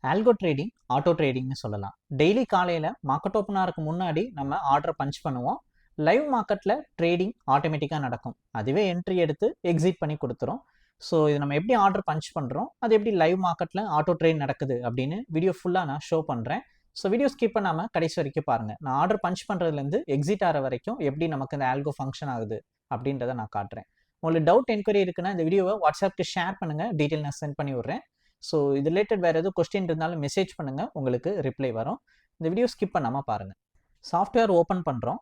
Algo trading auto ட்ரேடிங்னு சொல்லலாம். Daily காலையில் market open ஆகிறதுக்கு முன்னாடி நம்ம ஆர்டரை பஞ்ச் பண்ணுவோம். லைவ் மார்க்கெட்டில் ட்ரேடிங் ஆட்டோமேட்டிக்காக நடக்கும். அதுவே என்ட்ரி எடுத்து எக்ஸிட் பண்ணி கொடுத்துரும். ஸோ இது நம்ம எப்படி ஆர்டர் பஞ்ச் பண்ணுறோம், அது எப்படி லைவ் மார்க்கெட்டில் ஆட்டோ ட்ரேட் நடக்குது அப்படின்னு வீடியோ ஃபுல்லாக நான் ஷோ பண்ணுறேன். ஸோ வீடியோ ஸ்கிப் பண்ணாமல் கடைசி வரைக்கும் பாருங்கள். நான் ஆர்டர் பஞ்ச் பண்ணுறதுலேருந்து எக்ஸிட் ஆகிற வரைக்கும் எப்படி நமக்கு இந்த ஆல்கோ ஃபங்க்ஷன் ஆகுது அப்படின்றத நான் காட்டுறேன். உங்களுக்கு டவுட் என்கொயரி இருக்குன்னா இந்த வீடியோவை வாட்ஸ்அப்க்கு ஷேர் பண்ணுங்கள், டீட்டெயில் நான் சென்ட் பண்ணி விட்றேன். ஸோ இது ரிலேட்டட் வேறு எதுவும் கொஸ்டின் இருந்தாலும் மெசேஜ் பண்ணுங்கள், உங்களுக்கு ரிப்ளை வரும். இந்த வீடியோ ஸ்கிப் பண்ணாமல் பாருங்கள். சாஃப்ட்வேர் ஓப்பன் பண்ணுறோம்.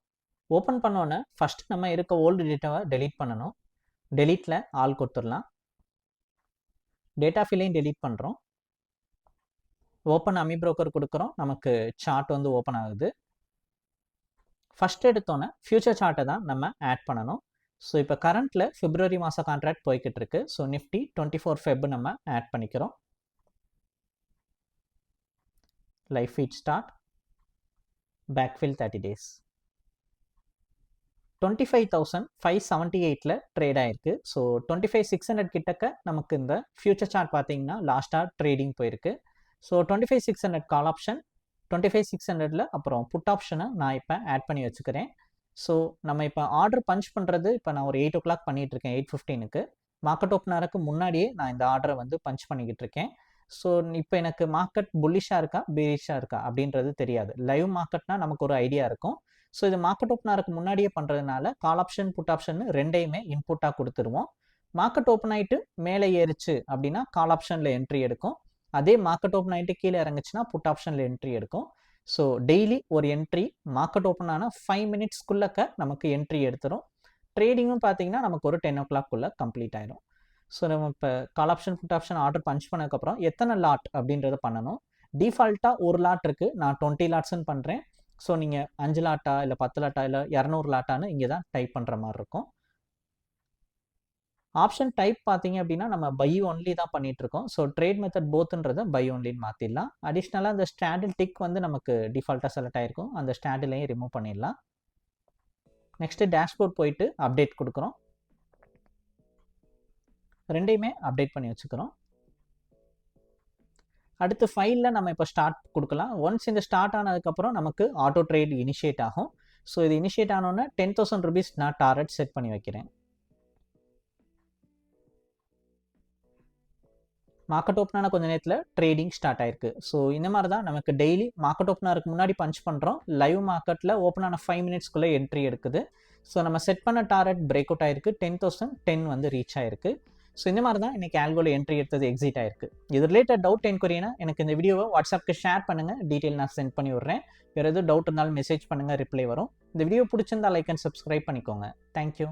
ஓப்பன் பண்ணோன்னே ஃபஸ்ட்டு நம்ம இருக்க ஓல்டு டேட்டாவை டெலீட் பண்ணணும். டெலீட்டில் ஆல் கொடுத்துடலாம். டேட்டா ஃபில்லையும் டெலீட் பண்ணுறோம். ஓப்பன் அமி ப்ரோக்கர் கொடுக்குறோம். நமக்கு சார்ட் வந்து ஓப்பன் ஆகுது. ஃபஸ்ட் எடுத்தோன்னே ஃபியூச்சர் சார்ட்டை தான் நம்ம ஆட் பண்ணணும். ஸோ இப்போ கரண்ட்டில் பிப்ரவரி மாதம் கான்ட்ராக்ட் போய்கிட்டு இருக்கு. ஸோ நிஃப்டி 24 ஃபெப் நம்ம ஆட் பண்ணிக்கிறோம். Live feed start, backfill 30 days. 25,578ல் ட்ரேட் ஆயிருக்கு. ஸோ 25,600 கிட்டக்க நமக்கு இந்த ஃபியூச்சர் சார்ட் பார்த்தீங்கன்னா லாஸ்ட்டாக ட்ரேடிங் போயிருக்கு. ஸோ 25,600 கால் ஆப்ஷன், 25,600ல் அப்புறம் புட் ஆப்ஷனை நான் இப்போ ஆட் பண்ணி வச்சுக்கிறேன். ஸோ நம்ம இப்போ ஆர்டர் பஞ்ச் பண்ணுறது இப்போ நான் ஒரு 8 o'clock பண்ணிகிட்டு இருக்கேன். 8:15க்கு மார்க்கெட் ஓப்பனருக்கு முன்னாடியே நான் இந்த ஆர்டரை வந்து பஞ்ச் பண்ணிக்கிட்டு இருக்கேன். ஸோ இப்போ எனக்கு மார்க்கெட் புல்லிஷாக இருக்கா பேரிஷாக இருக்கா அப்படின்றது தெரியாது. லைவ் மார்க்கெட்னா நமக்கு ஒரு ஐடியா இருக்கும். ஸோ இது மார்க்கெட் ஓப்பனருக்கு முன்னாடியே பண்ணுறதுனால கால் ஆப்ஷன் புட் ஆப்ஷன் ரெண்டையுமே இன்புட்டாக கொடுத்துருவோம். மார்க்கெட் ஓப்பன் ஆகிட்டு மேலே ஏறிச்சு அப்படின்னா கால் ஆப்ஷனில் என்ட்ரி எடுக்கும். அதே மார்க்கெட் ஓப்பன் ஆகிட்டு கீழே இறங்குச்சுன்னா புட் ஆப்ஷனில் என்ட்ரி எடுக்கும். ஸோ டெய்லி ஒரு என்ட்ரி மார்க்கெட் ஓப்பன் ஆனால் 5 minutesக்குள்ளக்க நமக்கு என்ட்ரி எடுத்துரும். ட்ரேடிங்கும் பார்த்தீங்கன்னா நமக்கு ஒரு 10 o'clockக்குள்ளே கம்ப்ளீட் ஆயிடும். ஸோ நம்ம இப்போ call option put option order punch பண்ணதுக்கப்புறம் எத்தனை லாட் அப்படின்றத பண்ணணும். டிஃபால்ட்டாக ஒரு லாட் இருக்குது, நான் 20 லாட்ஸ்ன்னு பண்ணுறேன். ஸோ நீங்கள் 5 லாட்டா இல்லை 10 லாட்டா இல்லை 200 லாட்டான்னு இங்கே தான் டைப் பண்ணுற மாதிரி இருக்கும். ஆப்ஷன் டைப் பார்த்தீங்க அப்படின்னா நம்ம பை ஒன்லி தான் பண்ணிகிட்ருக்கோம். ஸோ ட்ரேட் மெத்தட் போத்துன்றதை பை ஒன்லின்னு மாற்றிடலாம். அடிஷ்னலாக அந்த ஸ்டாண்டில் டிக் வந்து நமக்கு டிஃபால்ட்டாக செலக்ட் ஆகிருக்கும். அந்த ஸ்டாண்டிலையும் ரிமூவ் பண்ணிடலாம். நெக்ஸ்ட்டு டேஷ்போர்ட் போயிட்டு அப்டேட் கொடுக்குறோம். ரெண்டையுமே அப்டேட் பண்ணி வச்சுக்கிறோம். அடுத்து ஃபைலில் நம்ம இப்போ ஸ்டார்ட் கொடுக்கலாம். ஒன்ஸ் இந்த ஸ்டார்ட் ஆனதுக்கப்புறம் நமக்கு ஆட்டோ ட்ரேட் இனிஷியேட் ஆகும். ஸோ இது இனிஷியேட் ஆனோன்னே 10,000 rupees நான் டார்கெட் செட் பண்ணி வைக்கிறேன். மார்க்கெட் ஓப்பனான கொஞ்சம் நேரத்தில் ட்ரேடிங் ஸ்டார்ட் ஆயிருக்கு. ஸோ இந்த மாதிரி தான் நமக்கு டெய்லி மார்க்கெட் ஓப்பனருக்கு முன்னாடி பஞ்ச் பண்ணுறோம். லைவ் மார்க்கெட்டில் ஓப்பன் ஆன 5 minutesக்குள்ளே என்ட்ரி எடுக்குது. ஸோ நம்ம செட் பண்ண டார்கெட் பிரேக் அவுட் ஆயிருக்கு. 10,010 வந்து ரீச் ஆயிருக்கு. ஸோ இந்த மாதிரி தான் இன்றைக்கி ஆல்கோவில் என்ட்ரி எடுத்தது எக்ஸிட் ஆயிருக்கு. இது ரிலேட்டட் டவுட் என்கொயரினா எனக்கு இந்த வீடியோவை வாட்ஸ்அப்க்கு ஷேர் பண்ணுங்கள், டீட்டெயில் நான் சென்ட் பண்ணி விட்றேன். வேறு எதுவும் டவுட் இருந்தாலும் மெசேஜ் பண்ணுங்கள், ரிப்ளை வரும். இந்த வீடியோ பிடிச்சிருந்தா லைக் அண்ட் சப்ஸ்கிரைப் பண்ணிக்கோங்க. தேங்க்யூ.